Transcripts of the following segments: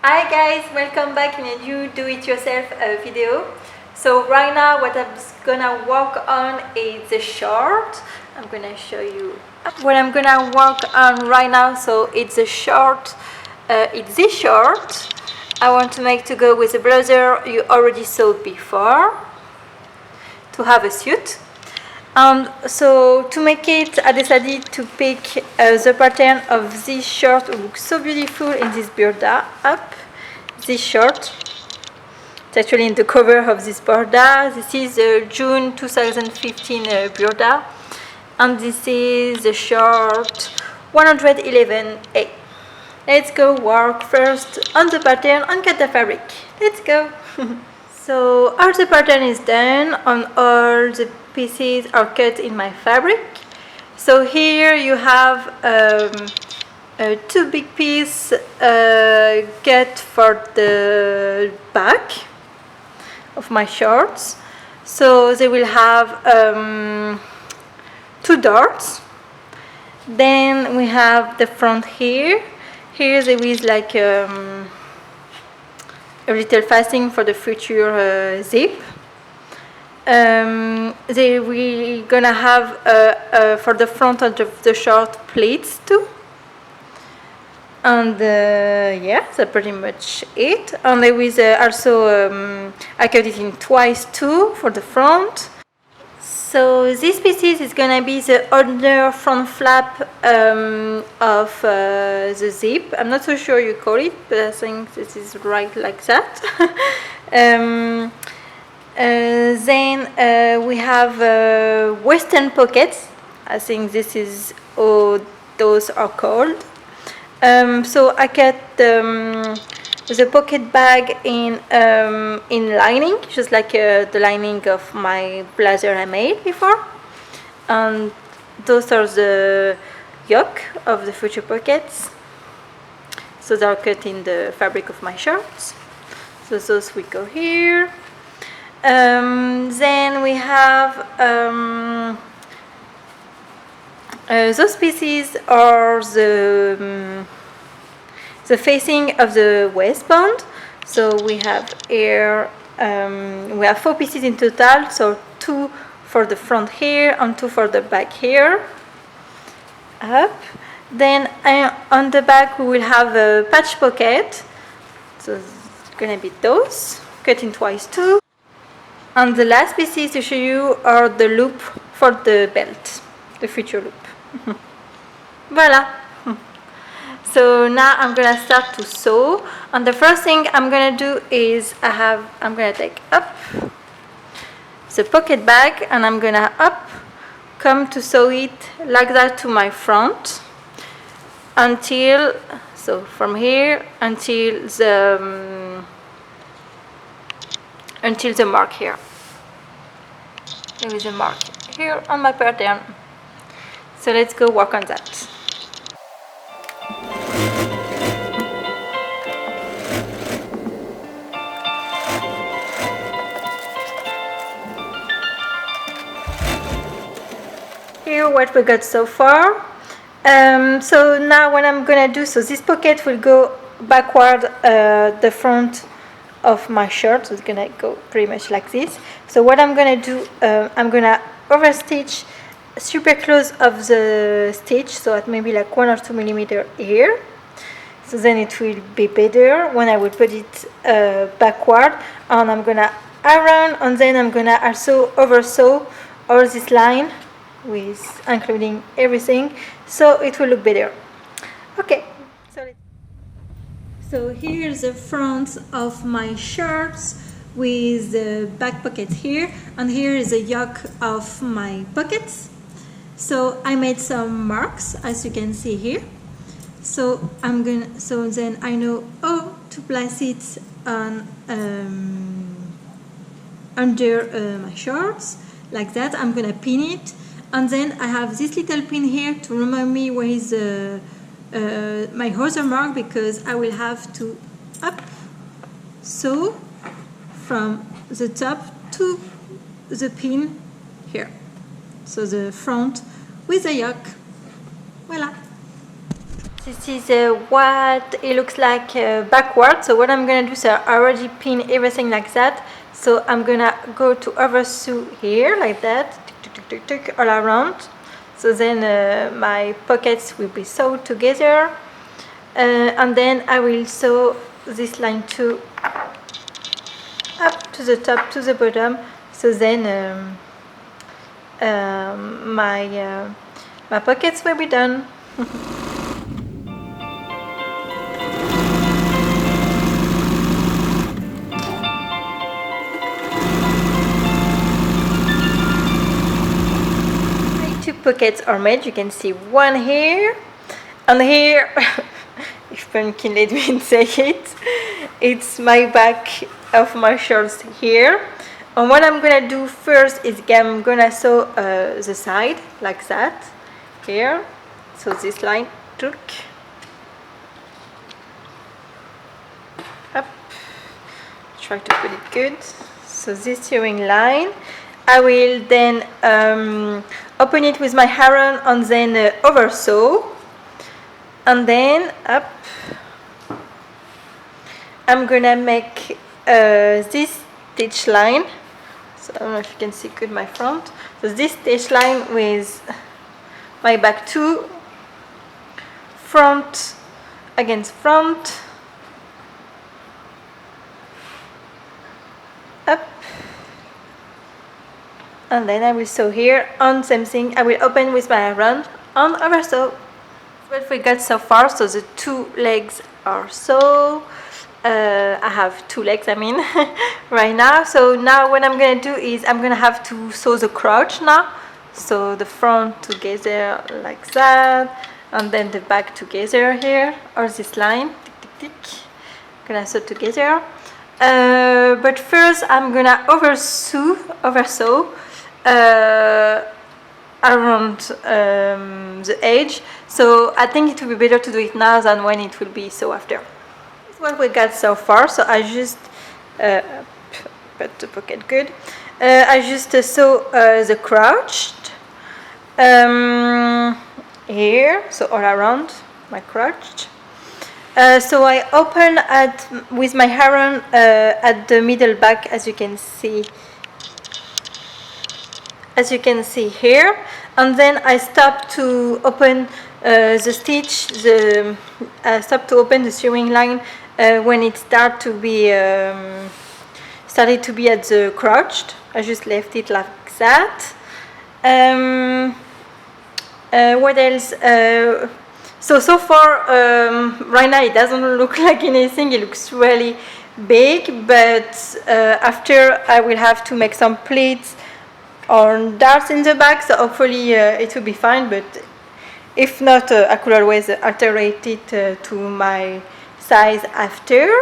Hi guys, welcome back in a new do-it-yourself video. So right now what I'm gonna work on is the short. I'm gonna show you what I'm gonna work on right now. So it's a short, it's this short I want to make to go with a blazer you already saw before to have a suit. So to make it, I decided to pick the pattern of this shirt. It looks so beautiful in this borda up. This shirt, it's actually in the cover of this borda. This is June 2015 borda, and this is the shirt 111A. Let's go work first on the pattern and cut the fabric. Let's go. So all the pattern is done, on all the pieces are cut in my fabric. So here you have two big pieces cut for the back of my shorts. So they will have two darts. Then we have the front here. Here there is like a little fastening for the future zip. We're gonna have for the front of the short pleats too. And yeah, that's pretty much it. And there is also I cut it in twice too for the front. So this pieces is gonna be the under front flap of the zip. I'm not so sure you call it, but I think this is right like that. Then we have western pockets. I think this is all those are called. So I cut the pocket bag in lining, just like the lining of my blazer I made before. And those are the yoke of the future pockets. So they are cut in the fabric of my shirts. So those will go here. Then we have those pieces are the facing of the waistband. So we have here we have 4 pieces in total. So 2 for the front here and 2 for the back here. Up. Then on the back we will have a patch pocket. So it's gonna be those cut in twice too. And the last pieces to show you are the loop for the belt, the future loop. Voila. So now I'm gonna start to sew, and the first thing I'm gonna do is I'm gonna take up the pocket bag and I'm gonna come to sew it like that to my front until, so from here until the mark here. There is a mark here on my pattern. So let's go work on that. Here what we got so far. So now what I'm gonna do, so this pocket will go backward the front of my shirt, so it's gonna go pretty much like this. So what I'm gonna do, I'm gonna overstitch super close of the stitch, so at maybe like 1 or 2 millimeters here. So then it will be better when I will put it backward, and I'm gonna iron, and then I'm gonna also oversew all this line with including everything, so it will look better. Okay, so here's the front of my shirts with the back pocket here, and here is the yoke of my pockets. So I made some marks, as you can see here. So then I know how to place it on under my shorts like that. I'm gonna pin it, and then I have this little pin here to remind me where is my other mark, because I will have to sew from the top to the pin here. So the front with the yoke. Voila. This is what it looks like backward. So what I'm gonna do, so I already pin everything like that. So I'm gonna go to oversew here like that, all around. So then my pockets will be sewed together, and then I will sew this line too up to the top, to the bottom. So then my pockets will be done. Two pockets are made. You can see one here and here. If Pumpkin let me say it, it's my back of my shorts here. And what I'm gonna do first is I'm gonna sew the side like that here. So this line took up. Try to put it good. So this sewing line, I will then open it with my iron and then oversew, and then up. I'm gonna make this stitch line. So I don't know if you can see good my front. So this stitch line with my back two, front against front, up, and then I will sew here on same thing. I will open with my iron and oversew. What we got so far, so the two legs are sewn. I have two legs, I mean, right now. So now what I'm gonna do is I'm gonna have to sew the crotch now. So the front together like that, and then the back together here, or this line, tick, tick, tick. Gonna sew together. But first I'm gonna oversew around the edge. So I think it will be better to do it now than when it will be sew after. This is what we got so far. So I just put the pocket good. I just sew the crotch here, so all around my crotch. So I open with my iron at the middle back, as you can see here, and then I stop to open the stitch. I stop to open the sewing line when it started to be at the crotch. I just left it like that. What else? So far, right now it doesn't look like anything. It looks really big, but after I will have to make some pleats or darts in the back, so hopefully it will be fine. But if not, I could always alter it to my size after.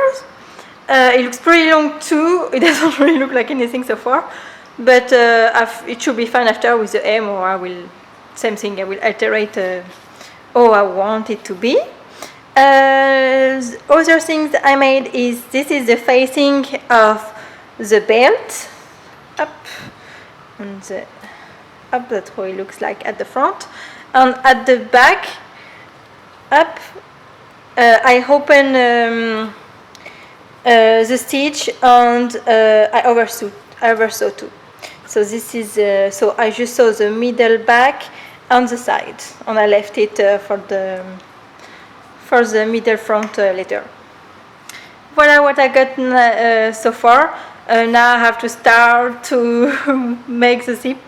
It looks pretty long too. It doesn't really look like anything so far, but it should be fine after with the hem, or I will, same thing, I will alterate how I want it to be. Other things I made is, this is the facing of the belt, up, and up, that's how it looks like at the front, and at the back, up, I open the stitch, and I oversew too. So this is so I just sew the middle back on the side, and I left it for the middle front later. Voilà what I got so far. Now I have to start to make the zip,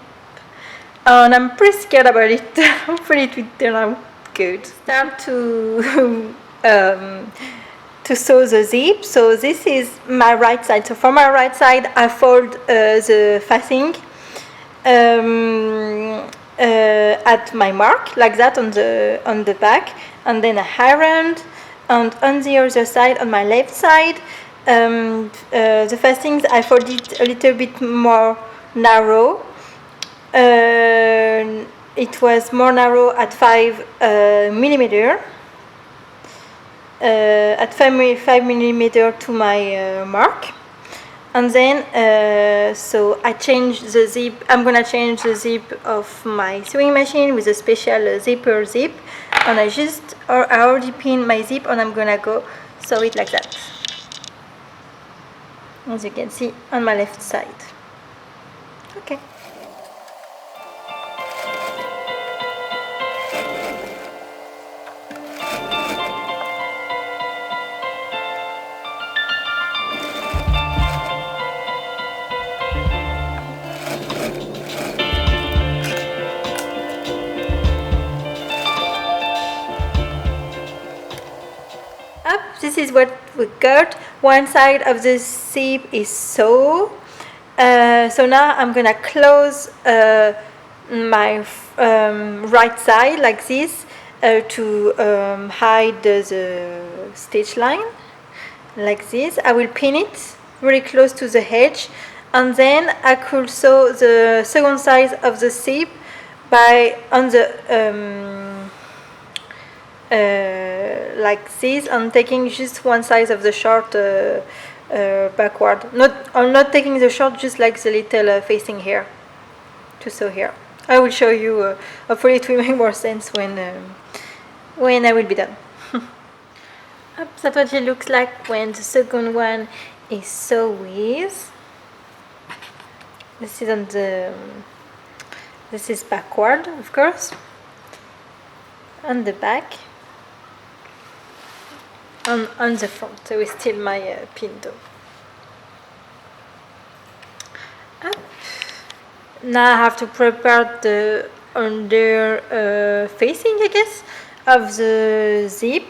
and I'm pretty scared about it. Hopefully it will turn out good. Start to sew the zip. So this is my right side. So for my right side, I fold the facing at my mark like that on the back, and then I ironed, and on the other side, on my left side, the facings I folded a little bit more narrow. It was more narrow at 5 millimeter. At 5 millimeter to my mark, and then so I changed the zip. I'm gonna change the zip of my sewing machine with a special zipper zip, and I already pinned my zip, and I'm gonna go sew it like that, as you can see on my left side. Okay. This is what we got. One side of the zip is sewed. So now I'm gonna close my right side like this to hide the stitch line like this. I will pin it really close to the edge, and then I could sew the second side of the zip by on the like this, and taking just one side of the short backward. I'm not taking the short, just like the little facing here to sew here. I will show you. Hopefully, it will make more sense when I will be done. That's what it looks like when the second one is sewn with. This is on the. This is backward, of course, on the back. On the front, so it's still my pin though. Now I have to prepare the under facing, I guess, of the zip.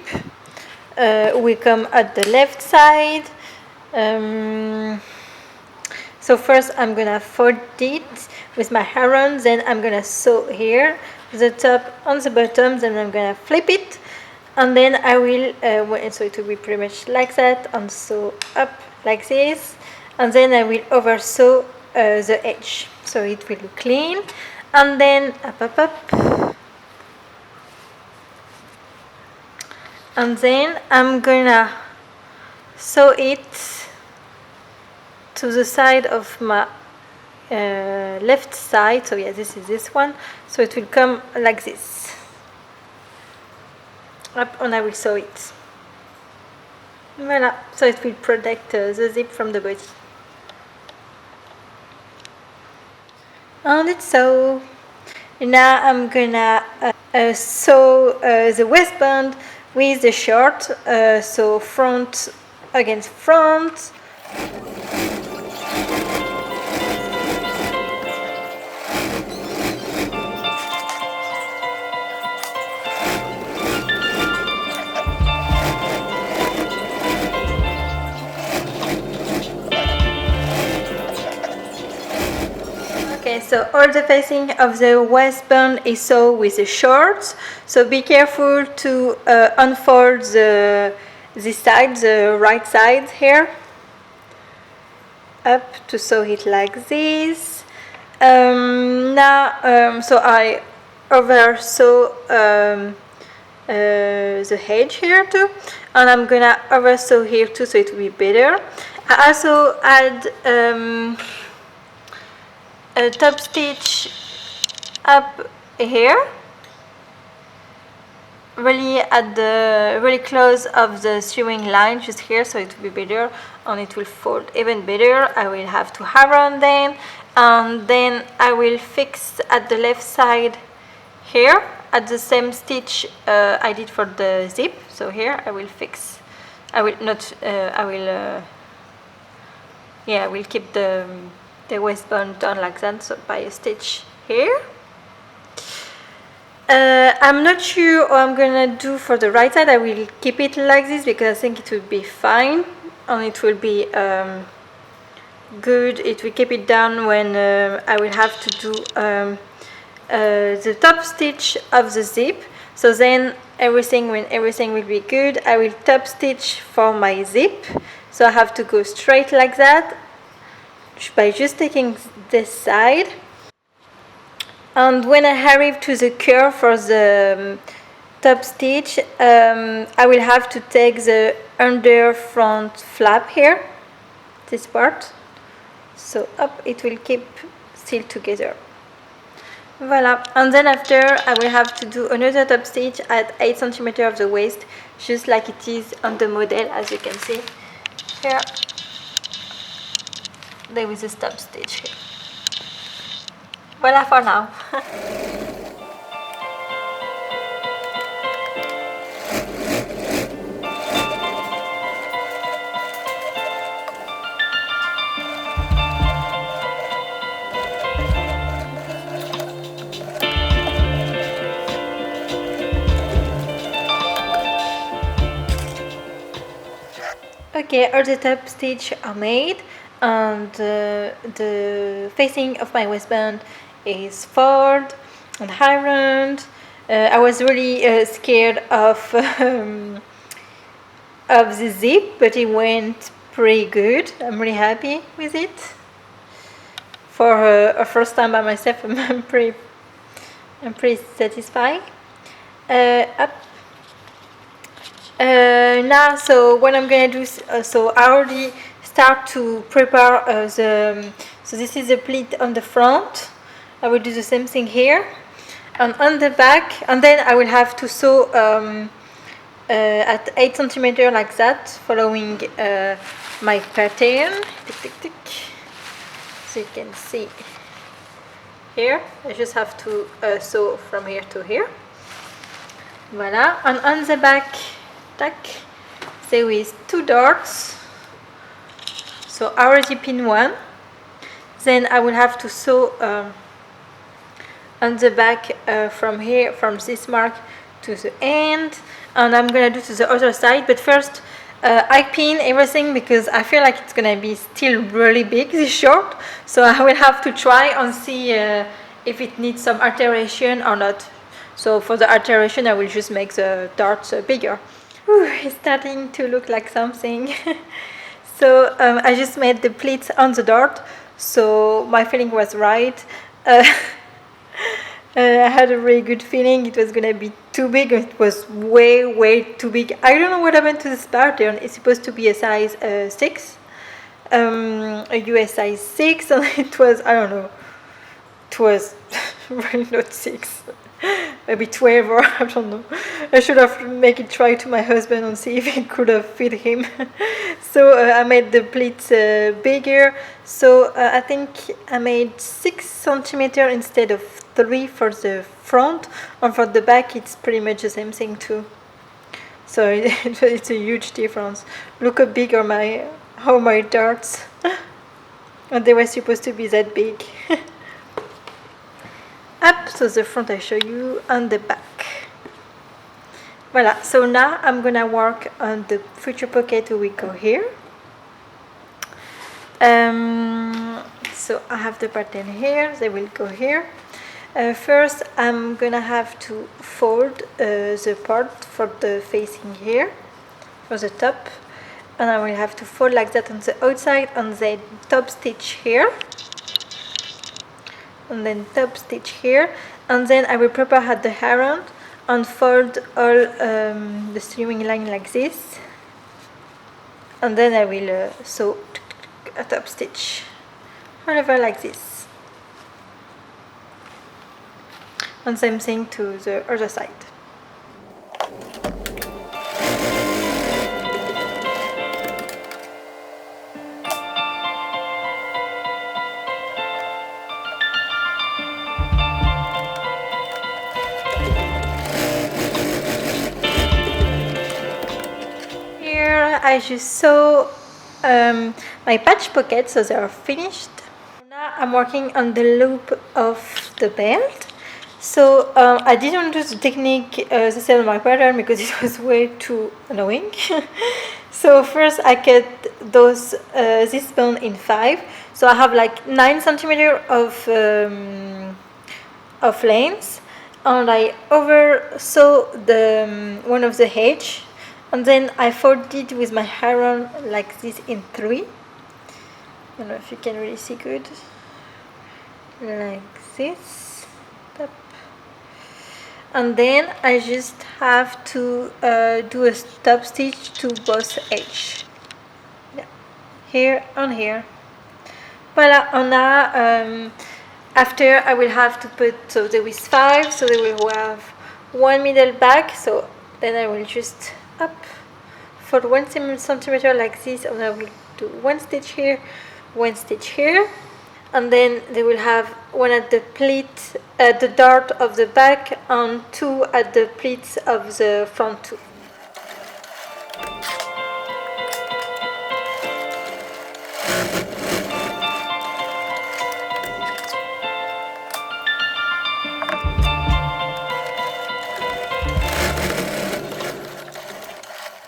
We come at the left side. So first I'm gonna fold it with my iron, then I'm gonna sew here the top on the bottom, then I'm gonna flip it, and then I will so it will be pretty much like that, and sew up like this, and then I will over sew the edge so it will look clean, and then up, and then I'm gonna sew it to the side of my left side. So yeah, this is this one, so it will come like this up, and I will sew it. Voila, so it will protect the zip from the body. And it's sew. Now I'm gonna sew the waistband with the short, so front against front. Okay, so all the facing of the waistband is sewn with the shorts. So be careful to unfold this side, the right side here, up to sew it like this. So I over sew the edge here too, and I'm gonna over sew here too, so it will be better. I also add a top stitch up here, really at the really close of the sewing line, just here, so it will be better, and it will fold even better. I will have to iron then, and then I will fix at the left side here at the same stitch I did for the zip. So here I will fix. I will not. I will keep the waistband done like that, so by a stitch here. I'm not sure what I'm gonna do for the right side. I will keep it like this because I think it will be fine, and it will be good. It will keep it down when I will have to do the top stitch of the zip. So then when everything will be good, I will top stitch for my zip. So I have to go straight like that by just taking this side, and when I arrive to the curve for the top stitch, I will have to take the under front flap here, this part, so up it will keep still together. Voila, and then after I will have to do another top stitch at 8 cm of the waist, just like it is on the model, as you can see. Here, there is a top stitch here. Voila for now. Okay, all the top stitch are made, and the facing of my waistband is folded and ironed. I was really scared of the zip, but it went pretty good. I'm really happy with it. For a first time by myself, I'm pretty satisfied. Up. Now, so what I'm gonna do, so I already start to prepare so this is the pleat on the front. I will do the same thing here, and on the back, and then I will have to sew at 8 cm like that, following my pattern. Tick, tick, tick. So you can see here, I just have to sew from here to here. Voila, and on the back, tack, there is 2 darts. So I already pin one. Then I will have to sew on the back from here, from this mark to the end, and I'm gonna do to the other side. But first, I pin everything because I feel like it's gonna be still really big, this short. So I will have to try and see if it needs some alteration or not. So for the alteration, I will just make the darts bigger. Whew, it's starting to look like something. So I just made the pleats on the dart, so my feeling was right. I had a really good feeling it was gonna be too big. It was way too big. I don't know what happened to this pattern. It's supposed to be a size 6, a US size 6, and it was, I don't know, it was really not 6. Maybe 12, or I don't know. I should have make it try to my husband and see if it could have fit him. So I made the pleats bigger. So I think I made 6 cm instead of 3 for the front, and for the back it's pretty much the same thing too. So it's a huge difference. Look how big are my darts, and they were supposed to be that big. Up, so the front I show you, and the back. Voila, so now I'm gonna work on the future pocket who will go here. So I have the pattern here, they will go here. First I'm gonna have to fold the part for the facing here, for the top, and I will have to fold like that on the outside, on the top stitch here, and then top stitch here, and then I will prepare at the iron and fold all the sewing line like this, and then I will sew a top stitch all over like this, and same thing to the other side. I just sew my patch pockets, so they are finished. Now I'm working on the loop of the belt. So I didn't do the technique the same on my pattern because it was way too annoying. So first I cut this band in 5. So I have like 9 cm of length, and I over sew the one of the edge. And then I fold it with my iron like this in 3. I don't know if you can really see good. Like this. Up. And then I just have to do a top stitch to both edges. Yeah. Here and here. Voila, and now after I will have to put, so there is 5, so they will have 1 middle back, so then I will just up for 1 centimeter like this, and I will do 1 stitch here, 1 stitch here, and then they will have 1 at the pleat, at the dart of the back, and 2 at the pleats of the front too.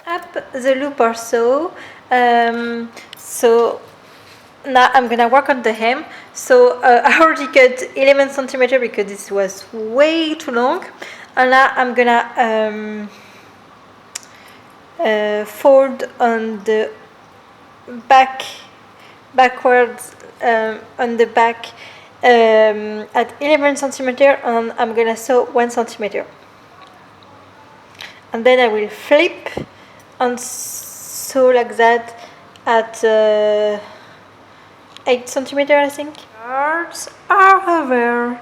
Up the loop or so. So now I'm gonna work on the hem. So I already cut 11 centimeter because this was way too long, and now I'm gonna fold on the backwards on the back at 11 centimeter, and I'm gonna sew 1 centimeter, and then I will flip and sew like that at 8 centimeter, I think. Cards are over.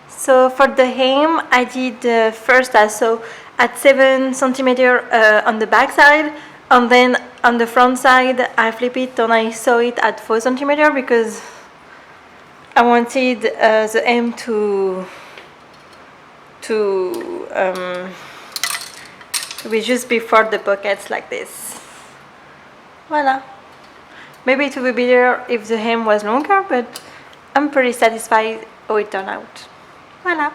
So for the hem, I did first I sew at 7 centimeter on the back side, and then on the front side I flip it and I sew it at 4 centimeter because I wanted the hem to be just before the pockets like this. Voila. Maybe it would be better if the hem was longer, but I'm pretty satisfied how it turned out. Voila.